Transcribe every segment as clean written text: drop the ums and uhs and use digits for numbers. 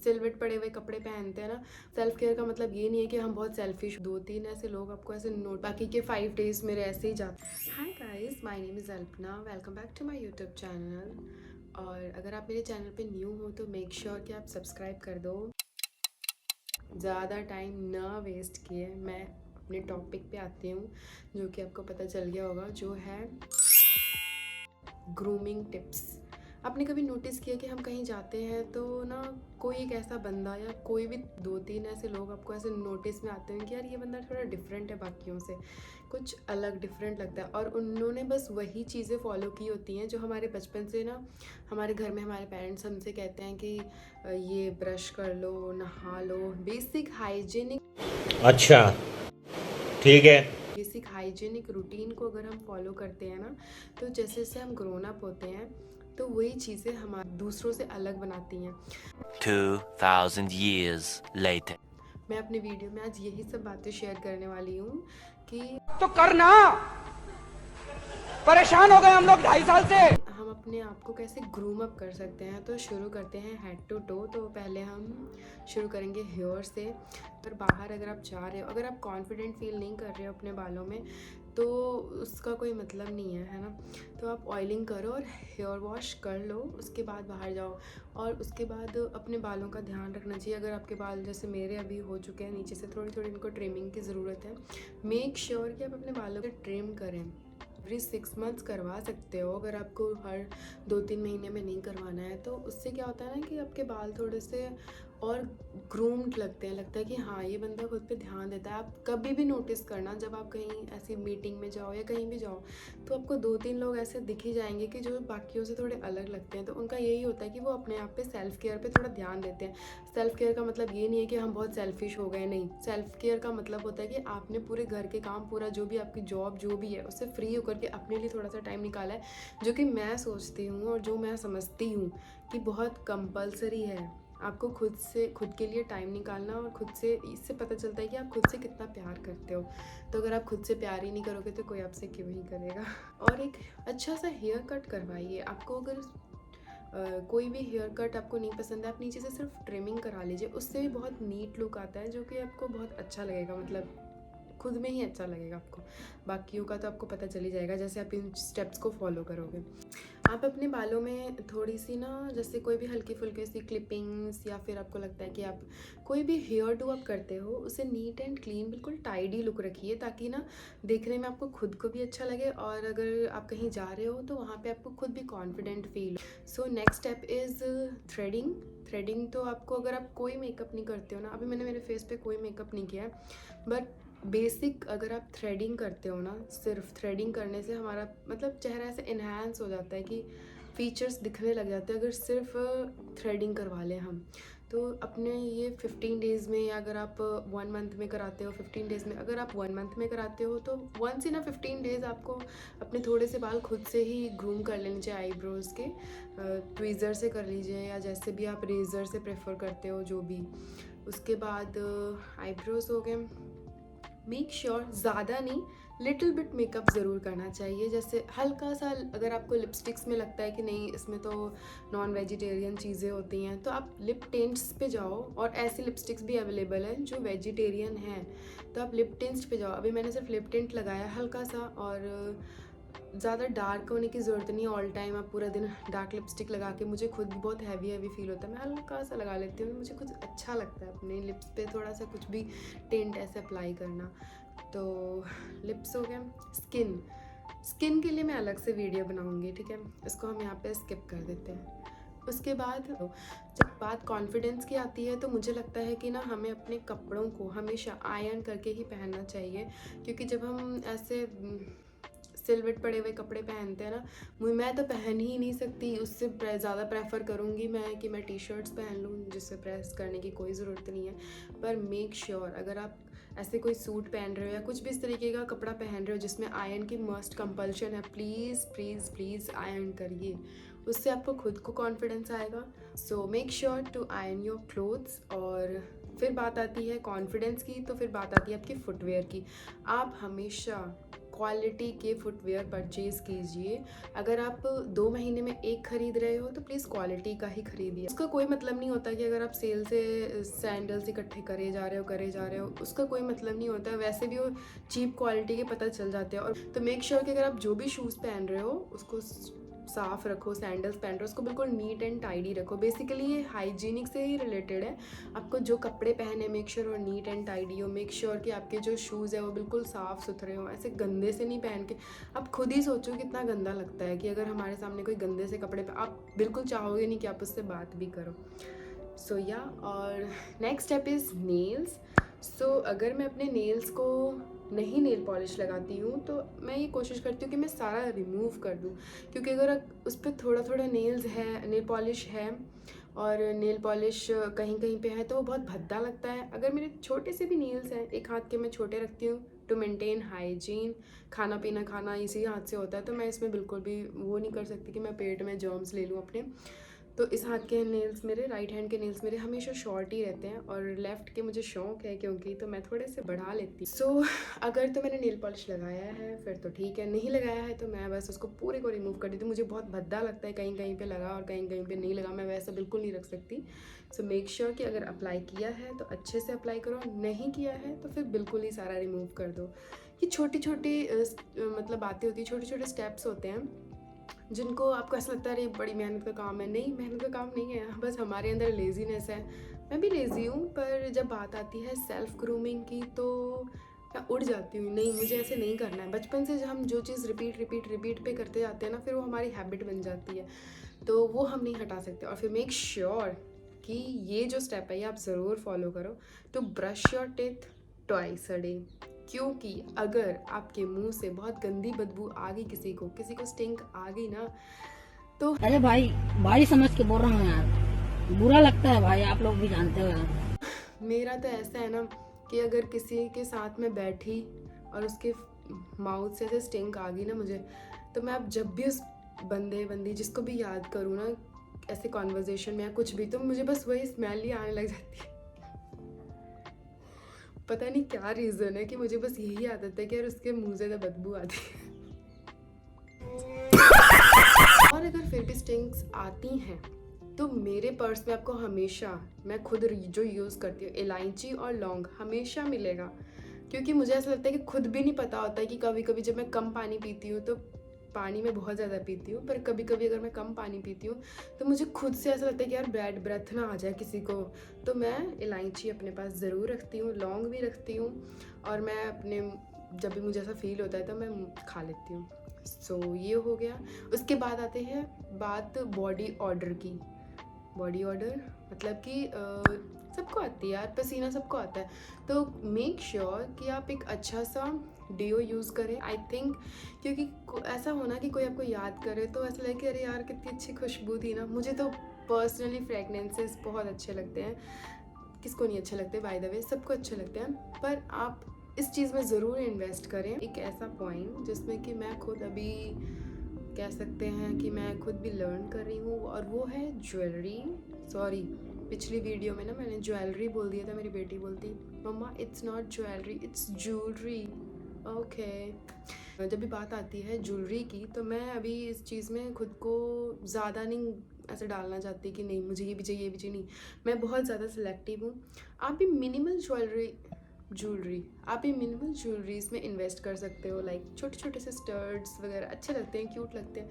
सिलवट पड़े हुए कपड़े पहनते हैं ना। सेल्फ केयर का मतलब ये नहीं है कि हम बहुत सेल्फिश। 2-3 ऐसे लोग आपको ऐसे नोट, बाकी के 5 डेज मेरे ऐसे ही जाते। Hi guys, my name is Alpana, welcome back to my YouTube channel. और अगर आप मेरे चैनल पे न्यू हो तो मेक श्योर कि आप सब्सक्राइब कर दो। ज़्यादा टाइम ना वेस्ट किए मैं अपने टॉपिक पे आती हूँ, जो कि आपको पता चल गया होगा, जो है ग्रूमिंग टिप्स। आपने कभी नोटिस किया कि हम कहीं जाते हैं तो ना कोई एक ऐसा बंदा या कोई भी 2-3 ऐसे लोग आपको ऐसे नोटिस में आते हैं कि यार ये बंदा थोड़ा डिफरेंट है बाकियों से, कुछ अलग डिफरेंट लगता है। और उन्होंने बस वही चीज़ें फॉलो की होती हैं जो हमारे बचपन से ना हमारे घर में हमारे पेरेंट्स हमसे कहते हैं कि ये ब्रश कर लो, नहा लो, बेसिक हाइजीनिक। अच्छा, ठीक है। बेसिक हाइजीनिक रूटीन को अगर हम फॉलो करते हैं ना, तो जैसे जैसे हम ग्रोन अप होते हैं तो वही चीज़ें हमारे दूसरों से अलग बनाती हैं। 2000 years later. मैं अपने वीडियो में आज यही सब बातें शेयर करने वाली हूँ कि तो करना, परेशान हो गए हम लोग 2.5 साल से। हम अपने आप को कैसे ग्रूम अप कर सकते हैं। तो शुरू करते हैं हेड टू टो। तो पहले हम शुरू करेंगे हेयर से। पर बाहर अगर आप जा रहे हो, अगर आप कॉन्फिडेंट फील नहीं कर रहे हो अपने बालों में, तो उसका कोई मतलब नहीं है ना। तो आप ऑयलिंग करो और हेयर वॉश कर लो, उसके बाद बाहर जाओ। और उसके बाद अपने बालों का ध्यान रखना चाहिए। अगर आपके बाल जैसे मेरे अभी हो चुके हैं नीचे से, थोड़ी थोड़ी इनको ट्रिमिंग की ज़रूरत है। मेक श्योर कि आप अपने बालों को ट्रिम करें। एवरी 6 मंथ्स करवा सकते हो, अगर आपको हर 2-3 महीने में नहीं करवाना है। तो उससे क्या होता है ना कि आपके बाल थोड़े से और ग्रूम्ड लगते हैं, लगता है कि हाँ ये बंदा खुद पे ध्यान देता है। आप कभी भी नोटिस करना, जब आप कहीं ऐसी मीटिंग में जाओ या कहीं भी जाओ, तो आपको 2-3 लोग ऐसे दिख ही जाएंगे कि जो बाकियों से थोड़े अलग लगते हैं। तो उनका यही होता है कि वो अपने आप पे सेल्फ केयर पे थोड़ा ध्यान देते हैं। सेल्फ केयर का मतलब ये नहीं है कि हम बहुत सेल्फिश हो गए, नहीं। सेल्फ केयर का मतलब होता है कि आपने पूरे घर के काम, पूरा जो भी आपकी जॉब जो भी है, उससे फ्री होकर के अपने लिए थोड़ा सा टाइम निकाला है, जो कि मैं सोचती हूँ और जो मैं समझती हूँ कि बहुत कंपलसरी है आपको खुद के लिए टाइम निकालना। और खुद से इससे पता चलता है कि आप खुद से कितना प्यार करते हो। तो अगर आप खुद से प्यार ही नहीं करोगे तो कोई आपसे क्यों ही करेगा। और एक अच्छा सा हेयर कट करवाइए। आपको अगर कोई भी हेयर कट आपको नहीं पसंद है, आप नीचे से सिर्फ ट्रिमिंग करा लीजिए, उससे भी बहुत नीट लुक आता है, जो कि आपको बहुत अच्छा लगेगा। मतलब खुद में ही अच्छा लगेगा आपको। बाकियों का तो आपको पता चल ही जाएगा जैसे आप इन स्टेप्स को फॉलो करोगे। आप अपने बालों में थोड़ी सी ना, जैसे कोई भी हल्की फुल्की सी क्लिपिंग्स, या फिर आपको लगता है कि आप कोई भी हेयर डू आप करते हो, उसे नीट एंड क्लीन, बिल्कुल टाइडी लुक रखिए, ताकि ना देखने में आपको खुद को भी अच्छा लगे। और अगर आप कहीं जा रहे हो तो वहाँ पे आपको खुद भी confident feel. So next step is threading. Threading तो आपको, अगर आप कोई मेकअप नहीं करते हो ना, अभी मैंने मेरे फेस पे कोई मेकअप नहीं किया है, बट बेसिक अगर आप थ्रेडिंग करते हो ना, सिर्फ थ्रेडिंग करने से हमारा मतलब चेहरा ऐसे इन्हांस हो जाता है कि फीचर्स दिखने लग जाते हैं। अगर सिर्फ थ्रेडिंग करवा लें हम, तो अपने ये 15 डेज़ में, या अगर आप 1 मंथ में कराते हो 15 डेज़ में, अगर आप 1 मंथ में कराते हो तो वंस इन 15 डेज़ आपको अपने थोड़े से बाल खुद से ही ग्रूम कर लेने चाहिए। आईब्रोज़ के ट्वीज़र से कर लीजिए, या जैसे भी आप रेज़र से प्रेफर करते हो, जो भी। उसके बाद आईब्रोज़ हो गए। मेक श्योर ज़्यादा नहीं, लिटिल बिट मेकअप ज़रूर करना चाहिए। जैसे हल्का सा, अगर आपको लिपस्टिक्स में लगता है कि नहीं इसमें तो नॉन वेजिटेरियन चीज़ें होती हैं, तो आप लिप टिंट्स पे जाओ। और ऐसी लिपस्टिक्स भी अवेलेबल हैं जो वेजिटेरियन हैं, तो आप लिप टिंट्स पे जाओ। अभी मैंने सिर्फ लिप टिंट लगाया हल्का सा, और ज़्यादा डार्क होने की ज़रूरत नहीं है। ऑल टाइम आप पूरा दिन डार्क लिपस्टिक लगा के, मुझे खुद भी बहुत हैवी फील होता है, मैं हल्का सा लगा लेती हूँ, मुझे कुछ अच्छा लगता है अपने लिप्स पे थोड़ा सा कुछ भी टिंट ऐसे अप्लाई करना। तो लिप्स हो गया। स्किन के लिए मैं अलग से वीडियो बनाऊंगी, ठीक है, इसको हम यहाँ पे स्किप कर देते हैं। उसके बाद जब बात कॉन्फिडेंस की आती है, तो मुझे लगता है कि ना हमें अपने कपड़ों को हमेशा आयरन करके ही पहनना चाहिए। क्योंकि जब हम ऐसे सिलवट पड़े हुए कपड़े पहनते हैं ना, मैं तो पहन ही नहीं सकती। उससे ज़्यादा प्रेफर करूँगी मैं कि मैं टी शर्ट्स पहन लूँ, जिससे प्रेस करने की कोई ज़रूरत नहीं है। पर मेक श्योर अगर आप ऐसे कोई सूट पहन रहे हो या कुछ भी इस तरीके का कपड़ा पहन रहे हो जिसमें आयरन की मस्ट कंपल्शन है, प्लीज़ प्लीज़ प्लीज़ आयरन करिए, उससे आपको खुद को कॉन्फिडेंस आएगा। So make sure to iron your clothes. और फिर बात आती है कॉन्फिडेंस की, तो फिर बात आती है आपकी फुटवेयर की। आप हमेशा क्वालिटी के फुटवेयर परचेज़ कीजिए। अगर आप 2 महीने में एक ख़रीद रहे हो तो प्लीज़ क्वालिटी का ही ख़रीदिए। उसका कोई मतलब नहीं होता कि अगर आप सेल से सैंडल्स इकट्ठे करे जा रहे हो, उसका कोई मतलब नहीं होता। वैसे भी वो चीप क्वालिटी के पता चल जाते हैं। और तो मेक श्योर कि अगर आप जो भी शूज़ पहन रहे हो उसको साफ़ रखो, सैंडल्स पहन रहे हो उसको बिल्कुल नीट एंड टाइडी रखो। बेसिकली ये हाइजीनिक से ही रिलेटेड है। आपको जो कपड़े पहने मेक श्योर और नीट एंड टाइडी हो। मेक श्योर कि आपके जो शूज़ है वो बिल्कुल साफ़ सुथरे हो। ऐसे गंदे से नहीं पहन के, आप खुद ही सोचो कितना गंदा लगता है कि अगर हमारे सामने कोई गंदे से कपड़े आप बिल्कुल चाहोगे नहीं कि आप उससे बात भी करो। सो या और नेक्स्ट स्टेप इज़ नेल्स। सो अगर मैं अपने नेल्स को नहीं नेल पॉलिश लगाती हूँ तो मैं ये कोशिश करती हूँ कि मैं सारा रिमूव कर दूँ, क्योंकि अगर उस पर थोड़ा थोड़ा नेल पॉलिश है और नेल पॉलिश कहीं कहीं पे है तो वो बहुत भद्दा लगता है। अगर मेरे छोटे से भी नेल्स हैं, एक हाथ के मैं छोटे रखती हूँ टू मेंटेन हाइजीन, खाना पीना खाना इसी हाथ से होता है, तो मैं इसमें बिल्कुल भी वो नहीं कर सकती कि मैं पेट में जर्म्स ले लूँ अपने। तो इस हाथ के नेल्स मेरे, राइट हैंड के नेल्स मेरे हमेशा शॉर्ट ही रहते हैं और लेफ़्ट के मुझे शौक है क्योंकि, तो मैं थोड़े से बढ़ा लेती। सो अगर तो मैंने नेल पॉलिश लगाया है फिर तो ठीक है, नहीं लगाया है तो मैं बस उसको पूरे को रिमूव कर देती हूँ। मुझे बहुत भद्दा लगता है कहीं कहीं पे लगा और कहीं कहीं पे नहीं लगा, मैं वैसा बिल्कुल नहीं रख सकती। सो मेक श्योर कि अगर अप्लाई किया है तो अच्छे से अप्लाई करो, नहीं किया है तो फिर बिल्कुल ही सारा रिमूव कर दो। ये छोटी छोटी मतलब बातें होती हैं, छोटे छोटे स्टेप्स होते हैं जिनको आपको ऐसा लगता है अरे बड़ी मेहनत का काम है। नहीं, मेहनत का काम नहीं है, बस हमारे अंदर लेज़ीनेस है। मैं भी लेज़ी हूँ, पर जब बात आती है सेल्फ़ ग्रूमिंग की तो मैं उड़ जाती हूँ। नहीं, मुझे ऐसे नहीं करना है। बचपन से जब हम जो चीज़ रिपीट पे करते जाते हैं ना, फिर वो हमारी हैबिट बन जाती है, तो वो हम नहीं हटा सकते। और फिर मेक श्योर कि ये जो स्टेप है ये आप ज़रूर फॉलो करो। तो brush your teeth twice a day, क्योंकि अगर आपके मुंह से बहुत गंदी बदबू आ गई, किसी को स्टिंक आ गई ना, तो अरे भाई समझ के बोल रहा हूँ यार, बुरा लगता है भाई, आप लोग भी जानते हो यार। मेरा तो ऐसा है ना कि अगर किसी के साथ में बैठी और उसके माउथ से ऐसे स्टिंक आ गई ना मुझे, तो मैं अब जब भी उस बंदी जिसको भी याद करूँ ना ऐसे कॉन्वर्जेशन में या कुछ भी, तो मुझे बस वही स्मेल ही आने लग जाती है। पता नहीं क्या रीज़न है कि मुझे बस यही आदत है कि यार उसके मुंह से तो बदबू आती है। और अगर फिर भी स्टिंक्स आती हैं तो मेरे पर्स में आपको हमेशा, मैं खुद जो यूज़ करती हूँ, इलायची और लौंग हमेशा मिलेगा। क्योंकि मुझे ऐसा लगता है कि खुद भी नहीं पता होता है कि कभी कभी जब मैं कम पानी पीती हूँ, तो पानी में बहुत ज़्यादा पीती हूँ, पर कभी कभी अगर मैं कम पानी पीती हूँ तो मुझे खुद से ऐसा लगता है कि यार बैड ब्रेथ ना आ जाए किसी को, तो मैं इलायची अपने पास ज़रूर रखती हूँ, लौंग भी रखती हूँ, और मैं अपने जब भी मुझे ऐसा फील होता है तो मैं खा लेती हूँ। सो ये हो गया। उसके बाद आते हैं बात बॉडी ऑर्डर की। बॉडी ऑर्डर मतलब कि सबको आती है यार, पसीना सबको आता है, तो मेक श्योर कि आप एक अच्छा सा डिओ यूज़ करें। आई थिंक क्योंकि ऐसा होना कि कोई आपको याद करे तो ऐसा लगे कि अरे यार कितनी अच्छी खुशबू थी ना। मुझे तो पर्सनली फ्रेगनेंसेस बहुत अच्छे लगते हैं, किसको नहीं अच्छे लगते, बाय द वे सबको अच्छे लगते हैं, पर आप इस चीज़ में ज़रूर इन्वेस्ट करें। एक ऐसा पॉइंट जिसमें कि मैं खुद अभी कह सकते हैं कि मैं खुद भी लर्न कर रही हूँ, और वो है ज्वेलरी। सॉरी, पिछली वीडियो में ना मैंने ज्वेलरी बोल दिया था, मेरी बेटी बोलती mama it's not jewellery it's jewellery. Okay, जब भी बात आती है ज्वेलरी की तो मैं अभी इस चीज़ में खुद को ज़्यादा नहीं ऐसे डालना चाहती कि नहीं मुझे ये भी चाहिए, ये भी चाहिए, नहीं। मैं बहुत ज़्यादा सिलेक्टिव हूँ। आप भी मिनिमल ज्वेलरीज में इन्वेस्ट कर सकते हो। लाइक छोटे छोटे से स्टड्स वगैरह अच्छे लगते हैं, क्यूट लगते हैं।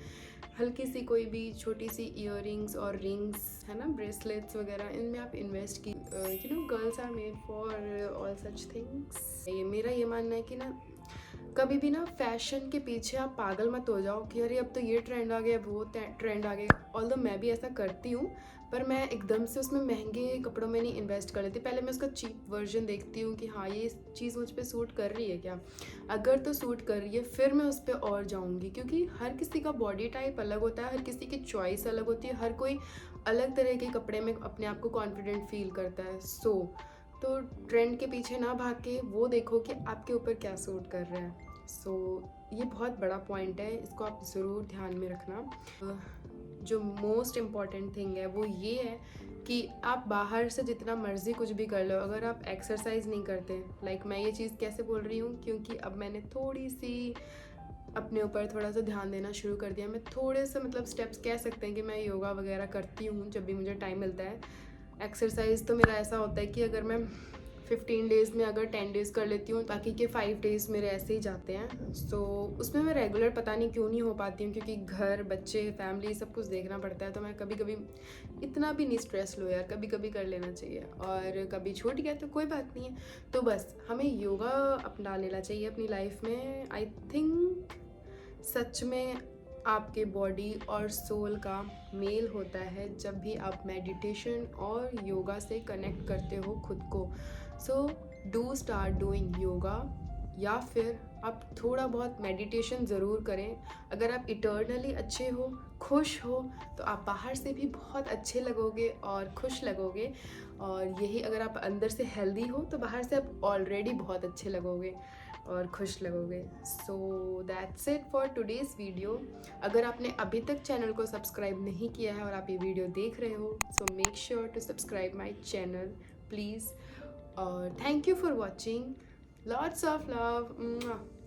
हल्की सी कोई भी छोटी सी ईयरिंग्स और रिंग्स है ना, ब्रेसलेट्स वगैरह, इनमें आप इन्वेस्ट की। You know girls are made for all such things. मेरा ये मानना है कि ना कभी भी ना फैशन के पीछे आप पागल मत हो जाओ कि अरे अब तो ये ट्रेंड आ गया, वो ट्रेंड आ गया। ऑल्दो मैं भी ऐसा करती हूँ, पर मैं एकदम से उसमें महंगे कपड़ों में नहीं इन्वेस्ट कर लेती। पहले मैं उसका चीप वर्जन देखती हूँ कि हाँ ये चीज़ मुझ पे सूट कर रही है क्या। अगर तो सूट कर रही है फिर मैं उस पर और जाऊँगी, क्योंकि हर किसी का बॉडी टाइप अलग होता है, हर किसी की चॉइस अलग होती है, हर कोई अलग तरह के कपड़े में अपने आप को कॉन्फिडेंट फील करता है। तो ट्रेंड के पीछे ना भाग के वो देखो कि आपके ऊपर क्या सूट कर रहा है। ये बहुत बड़ा पॉइंट है, इसको आप ज़रूर ध्यान में रखना। जो मोस्ट इम्पॉर्टेंट थिंग है वो ये है कि आप बाहर से जितना मर्ज़ी कुछ भी कर लो, अगर आप एक्सरसाइज नहीं करते, लाइक मैं ये चीज़ कैसे बोल रही हूँ, क्योंकि अब मैंने थोड़ी सी अपने ऊपर थोड़ा सा ध्यान देना शुरू कर दिया। मैं थोड़े से मतलब स्टेप्स कह सकते हैं कि मैं योगा वगैरह करती हूँ जब भी मुझे टाइम मिलता है। एक्सरसाइज तो मेरा ऐसा होता है कि अगर मैं 15 डेज़ में अगर 10 डेज़ कर लेती हूँ, बाकी के 5 डेज़ मेरे ऐसे ही जाते हैं। सो उसमें मैं रेगुलर पता नहीं क्यों नहीं हो पाती हूँ, क्योंकि घर, बच्चे, फैमिली सब कुछ देखना पड़ता है। तो मैं कभी कभी इतना भी नहीं स्ट्रेस लो यार, कभी कभी कर लेना चाहिए, और कभी छूट गया तो कोई बात नहीं है। तो बस हमें योगा अपना लेना चाहिए अपनी लाइफ में। आई थिंक सच में आपके बॉडी और सोल का मेल होता है जब भी आप मेडिटेशन और योगा से कनेक्ट करते हो खुद को। So do start doing yoga, या फिर आप थोड़ा बहुत मेडिटेशन ज़रूर करें। अगर आप इटर्नली अच्छे हो, खुश हो, तो आप बाहर से भी बहुत अच्छे लगोगे और खुश लगोगे। और यही अगर आप अंदर से हेल्दी हो तो बाहर से आप ऑलरेडी बहुत अच्छे लगोगे और खुश लगोगे। So that's it for today's video. अगर आपने अभी तक चैनल को सब्सक्राइब नहीं किया है और आप ये वीडियो देख रहे हो, so make sure to subscribe my channel please. और thank you for watching. Lots of love.